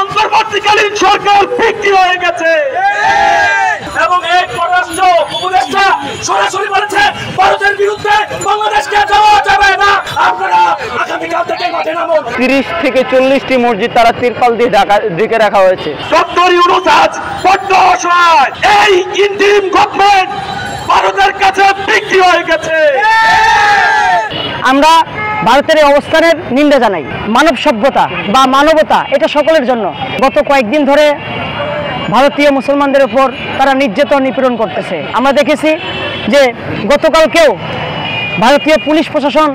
অন্তর্বর্তীকালীন সরকার বিক্রি হয়ে গেছে এবং এই পররাষ্ট্র উপদেষ্টা সরাসরি বলেছে ভারতের বিরুদ্ধে বাংলাদেশকে যাওয়া যাবে না, আপনারা আগামীকাল থেকে মাঠে নামুন। 30 থেকে 40টি মসজিদ তারা তিরপাল দিয়ে ঢেকে রাখা হয়েছে। ডক্টর ইউনূস আজ বড্ড অসহায়। এই ইন্টারিম গভর্নমেন্ট ভারতের কাছে বিক্রি হয়ে গেছে। আমরা ভারতের এই অবস্থানের নিন্দা জানাই। মানব সভ্যতা বা মানবতা এটা সকলের জন্য। গত কয়েকদিন ধরে ভারতীয় মুসলমানদের উপর তারা নির্যাতন নিপীড়ন করতেছে। আমরা দেখেছি যে গতকালকেও ভারতীয় পুলিশ প্রশাসন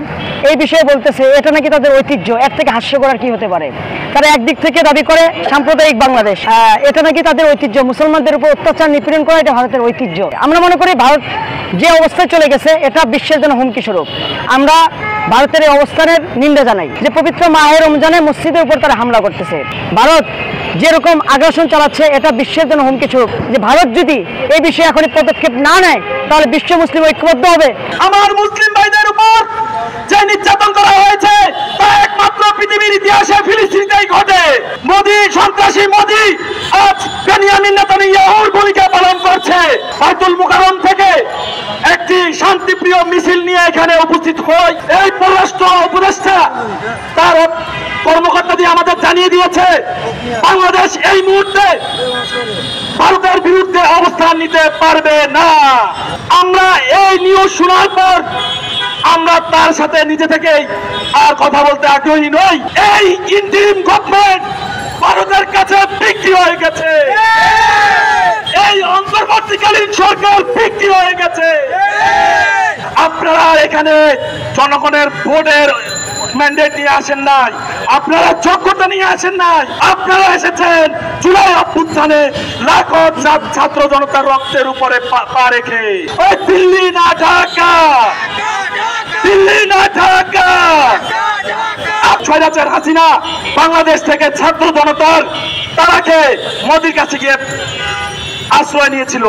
এই বিষয়ে বলতেছে এটা নাকি তাদের ঐতিহ্য। এর থেকে হাস্যকর আর কি হতে পারে? তারা একদিক থেকে দাবি করে সাম্প্রদায়িক বাংলাদেশ, এটা নাকি তাদের ঐতিহ্য। মুসলমানদের উপর অত্যাচার নিপীড়ন করা এটা ভারতের ঐতিহ্য। আমরা মনে করি ভারত যে অবস্থায় চলে গেছে এটা বিশ্বের জন্য হুমকি স্বরূপ। আমরা ভারতের এই অবস্থানের নিন্দা জানাই যে পবিত্র মাহে রমজানে মসজিদের উপর তারা হামলা করতেছে। ভারত যেরকম আগ্রাসন চালাচ্ছে এটা বিশ্বের জন্য হুমকি স্বরূপ। যে ভারত যদি এই বিষয়ে এখনই পদক্ষেপ না নেয় তাহলে বিশ্ব মুসলিম ঐক্যবদ্ধ হবে। আমার মুসলিম ভাইদের উপর যে নির্যাতন করা হয়েছে তা একমাত্র পৃথিবীর ইতিহাসে ফিলিস্তিনেই ঘটে। মোদি সন্ত্রাসী মোদি আজ বেনিয়ামিন নেতানিয়াহুর ভূমিকা পালন করছে। বাইতুল মুকাররম থেকে একটি শান্তিপ্রিয় মিছিল নিয়ে এখানে উপস্থিত হয়। এই পররাষ্ট্র উপদেষ্টা তার কর্মকর্তা দিয়ে আমাদের জানিয়ে দিয়েছে বাংলাদেশ এই মুহূর্তে ভারতের বিরুদ্ধে অবস্থান নিতে পারবে না। আমরা এই নিউজ শোনার পর আমরা তার সাথে নিজে থেকেই আর কথা বলতে আগ্রহী নই। এই ইন্টারিম গভর্নমেন্ট ভারতের কাছে বিক্রি হয়ে গেছে। এই অন্তর্বর্তীকালীন সরকার বিক্রি হয়ে গেছে। আপনারা এখানে জনগণের ভোটের ম্যান্ডেট নিয়ে আসেন নাই, আপনারা যোগ্যতা নিয়ে আসেন নাই, আপনারা এসেছেন জুলাই অভ্যুত্থানে লাখো ছাত্র জনতার রক্তের উপরে পা রেখে। ওই দিল্লি না ঢাকা, দিল্লি না ঢাকা। স্বৈরাচার হাসিনা বাংলাদেশ থেকে ছাত্র জনতার তারাকে মোদির কাছে গিয়ে আশ্রয় নিয়েছিল।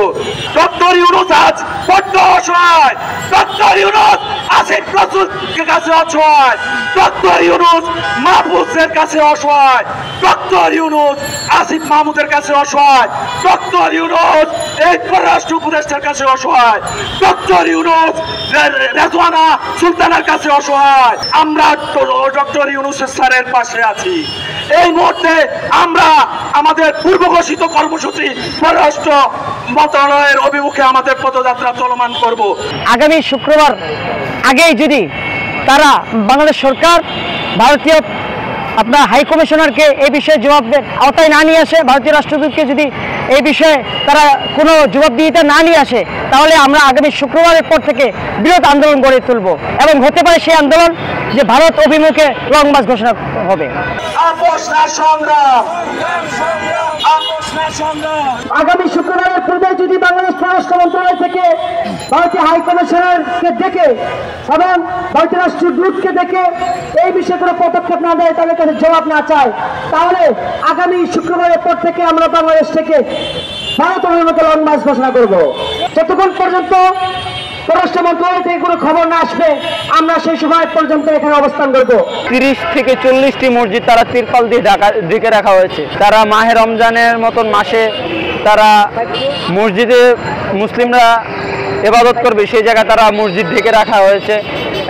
ডক্টর ইউনূস আজ বড্ড অসহায়। ডক্টর ইউনূস আসিফ নজরুলের কাছে অসহায়। ডক্টর ইউনূস মাহফুজের কাছে অসহায়। ডক্টর ইউনূস আসিফ মাহমুদের কাছে অসহায়। ডক্টর ইউনূস এই পররাষ্ট্র উপদেষ্টার কাছে অসহায়। ডক্টর ইউনূস রেজওয়ানা সুলতানের কাছে অসহায়। আমরা ডক্টর ইউনূস স্যারের পাশে আছি। এই মুহূর্তে আমরা আমাদের পূর্ব ঘোষিত কর্মসূচি পররাষ্ট্র মন্ত্রণালয়ের অভিমুখে আমাদের পদযাত্রা চলমান করব। আগামী শুক্রবার আগেই যদি তারা বাংলাদেশ সরকার ভারতীয় আপনার হাই কমিশনারকে এই বিষয়ে জবাবের আওতায় না নিয়ে আসে, ভারতীয় রাষ্ট্রদূতকে যদি এই বিষয়ে তারা কোনো জবাবদিহিতা না নিয়ে আসে, তাহলে আমরা আগামী শুক্রবারের পর থেকে বৃহৎ আন্দোলন গড়ে তুলব এবং হতে পারে সেই আন্দোলন যে ভারত অভিমুখে লং মার্চ ঘোষণা হবে। আগামী শুক্রবারের পূর্বে যদি বাংলাদেশ পররাষ্ট্র মন্ত্রণালয় থেকে ভারতীয় হাই কমিশনারকে ডেকে এবং ভারতীয় রাষ্ট্রদূতকে ডেকে এই বিষয়ে কোনো পদক্ষেপ না দেয়, তাদের কাছে জবাব না চায়, তাহলে আগামী শুক্রবারের পর থেকে আমরা বাংলাদেশ থেকে ভারত অভিমুখে লং মার্চ ঘোষণা করব। যতক্ষণ পর্যন্ত পররাষ্ট্র মন্ত্রণালয় থেকে কোনো খবর না আসবে আমরা সেই সময় পর্যন্ত এখানে অবস্থান করব। 30 থেকে 40টি মসজিদ তারা তিরপাল দিয়ে ঢেকে রাখা হয়েছে। তারা মাহে রমজানের মতন মাসে তারা মসজিদে মুসলিমরা ইবাদত করবে সেই জায়গায় তারা মসজিদ ঢেকে রাখা হয়েছে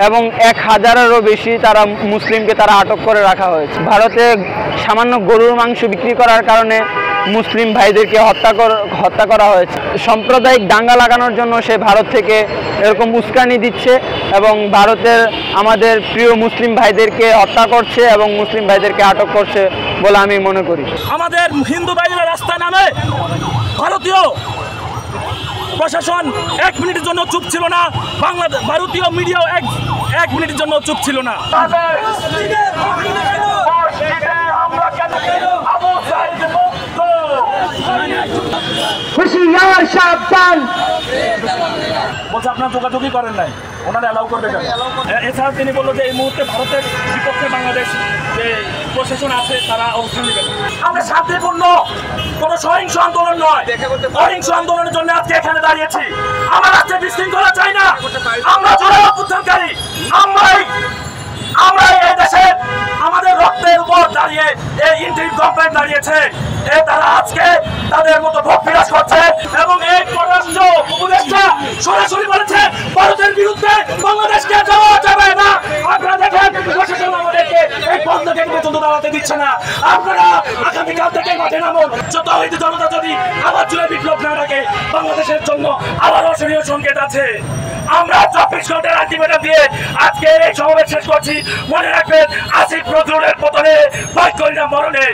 এবং 1000-এরও বেশি তারা মুসলিমকে তারা আটক করে রাখা হয়েছে। ভারতে সামান্য গরুর মাংস বিক্রি করার কারণে মুসলিম ভাইদেরকে হত্যা করা হয়েছে। সাম্প্রদায়িক দাঙ্গা লাগানোর জন্য সে ভারত থেকে এরকম উস্কানি দিচ্ছে এবং ভারতের আমাদের প্রিয় মুসলিম ভাইদেরকে হত্যা করছে এবং মুসলিম ভাইদেরকে আটক করছে বলে আমি মনে করি। আমাদের হিন্দু ভাইরা রাস্তায় নামে ভারতীয় প্রশাসন 1 মিনিটের জন্য চুপ ছিল না, ভারতীয় মিডিয়াও এক মিনিটের জন্য চুপ ছিল না। হুঁশিয়ার সাবধান বলছে আপনার যোগাযোগই করেন নাই, ওনারা অ্যালাউ করবে কেন? এছাড়া তিনি বললো যে এই মুহূর্তে ভারতের বিপক্ষে বাংলাদেশ যে প্রশাসন আছে তারা অবস্থান নেবেন। আমরা শান্তিপূর্ণ কোনো সহিংস আন্দোলন নয়, অহিংস আন্দোলনের জন্য আজকে এখানে দাঁড়িয়েছি। আমরা রাজ্যে বিশৃঙ্খলা চাই না, আমরা জোড়া অভ্যুত্থানকারী, আমরাই আমরা এই দেশে আমাদের রক্তের উপর দাঁড়িয়ে এই ইন্টারিম গভর্নমেন্ট দাঁড়িয়েছে, তারা আজকে তাদের মতো ভোট বিলাস করছে এবং এই পররাষ্ট্র উপদেষ্টা সরাসরি বলেছে ভারতের বিরুদ্ধে বাংলাদেশকে যাওয়া যাবে না। আপনারা দেখেন প্রশাসন আমাদেরকে এই বন্ধ গেট পর্যন্ত দাঁড়াতে দিচ্ছে না। আপনারা আগামীকাল থেকে মাঠে নামুন। তৌহিদি জনতা যদি আবার জুড়ে বিপ্লব না ডাকে, বাংলাদেশের জন্য আবার অসহনীয় সংকেত আছে। আমরা 24 ঘন্টার আলটিমেটাম দিয়ে আজকে এই সমাবেশ শেষ করছি। মনে রাখবেন, আসিফ নজরুলের পতনে ভয় করি না মরণে।